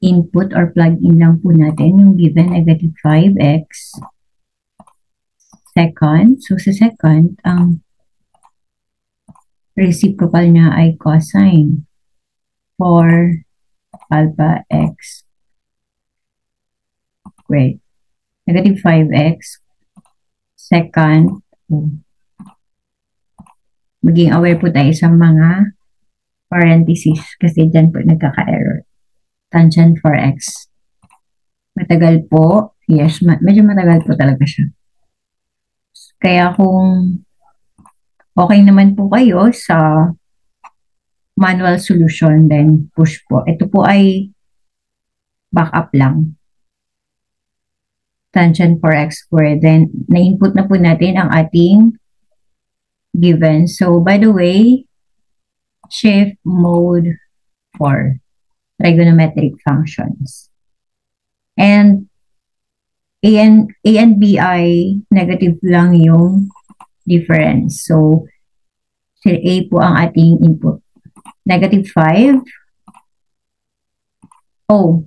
input or plug-in lang po natin yung given negative 5x second. So, sa second, ang reciprocal niya ay cosine 4 alpha x squared. Negative 5x second. Maging aware po tayo sa mga parentheses kasi dyan po nagkaka-error. Tangent 4x. Matagal po. Yes, medyo matagal po talaga siya. Kaya kung okay naman po kayo sa manual solution, then push po. Ito po ay backup lang. Tangent 4x squared. Then, na-input na po natin ang ating given. So, by the way, shift mode 4. Trigonometric functions. And A and B ay negative lang yung difference. So, A po ang ating input. Negative 5. Oh,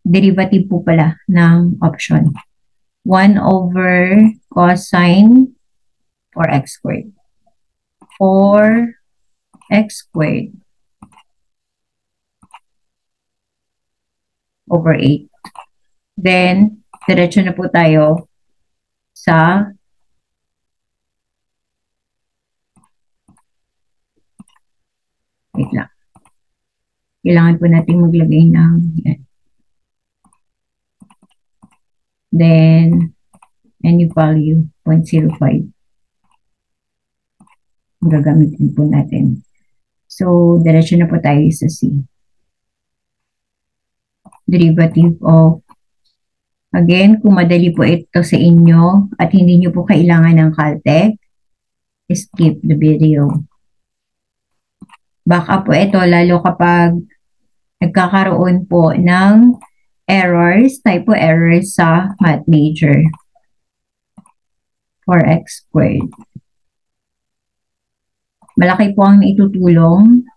derivative po pala ng option. 1 over cosine 4x squared. 4x squared over 8. Then, diretso na po tayo sa wait lang. Kailangan po natin maglagay ng yan. Then, any value, 0.05. Gagamitin po natin. So, diretso na po tayo sa C. Derivative of, again, kung madali po ito sa inyo at hindi nyo po kailangan ng Caltech, skip the video. Baka po ito, lalo kapag nagkakaroon po ng errors, typo errors sa math major. 4x squared. Malaki po ang itutulong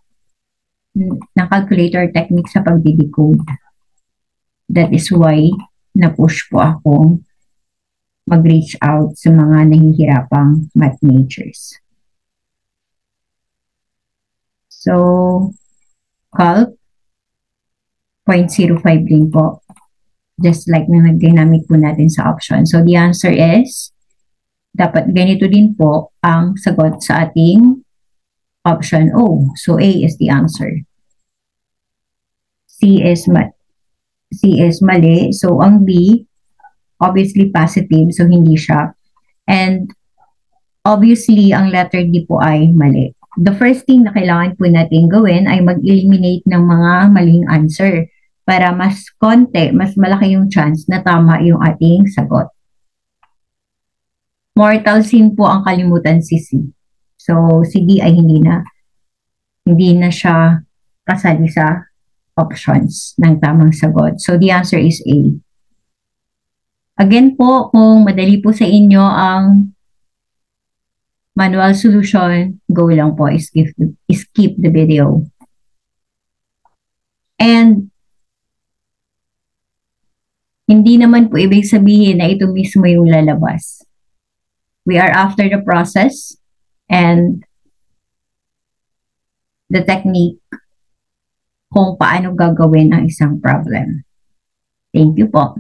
ng calculator technique sa pagdidecode. That is why na-push po akong mag-reach out sa mga nahihirapang math majors. So, calc 0.05 din po. Just like na nag-dynamic po natin sa option. So, the answer is, dapat ganito din po ang sagot sa ating option O. So, A is the answer. C is mali. So, ang B, obviously positive. So, hindi siya. And, obviously, ang letter D po ay mali. The first thing na kailangan po natin gawin ay mag-eliminate ng mga maling answer para mas konti, mas malaki yung chance na tama yung ating sagot. Mortal sin po ang kalimutan si C. So, si D ay hindi na siya kasali sa options ng tamang sagot. So, the answer is A. Again po, kung madali po sa inyo ang manual solution, go lang po, skip the video. And, hindi naman po ibig sabihin na ito mismo yung lalabas. We are after the process and the technique kung paano gagawin ang isang problem. Thank you po.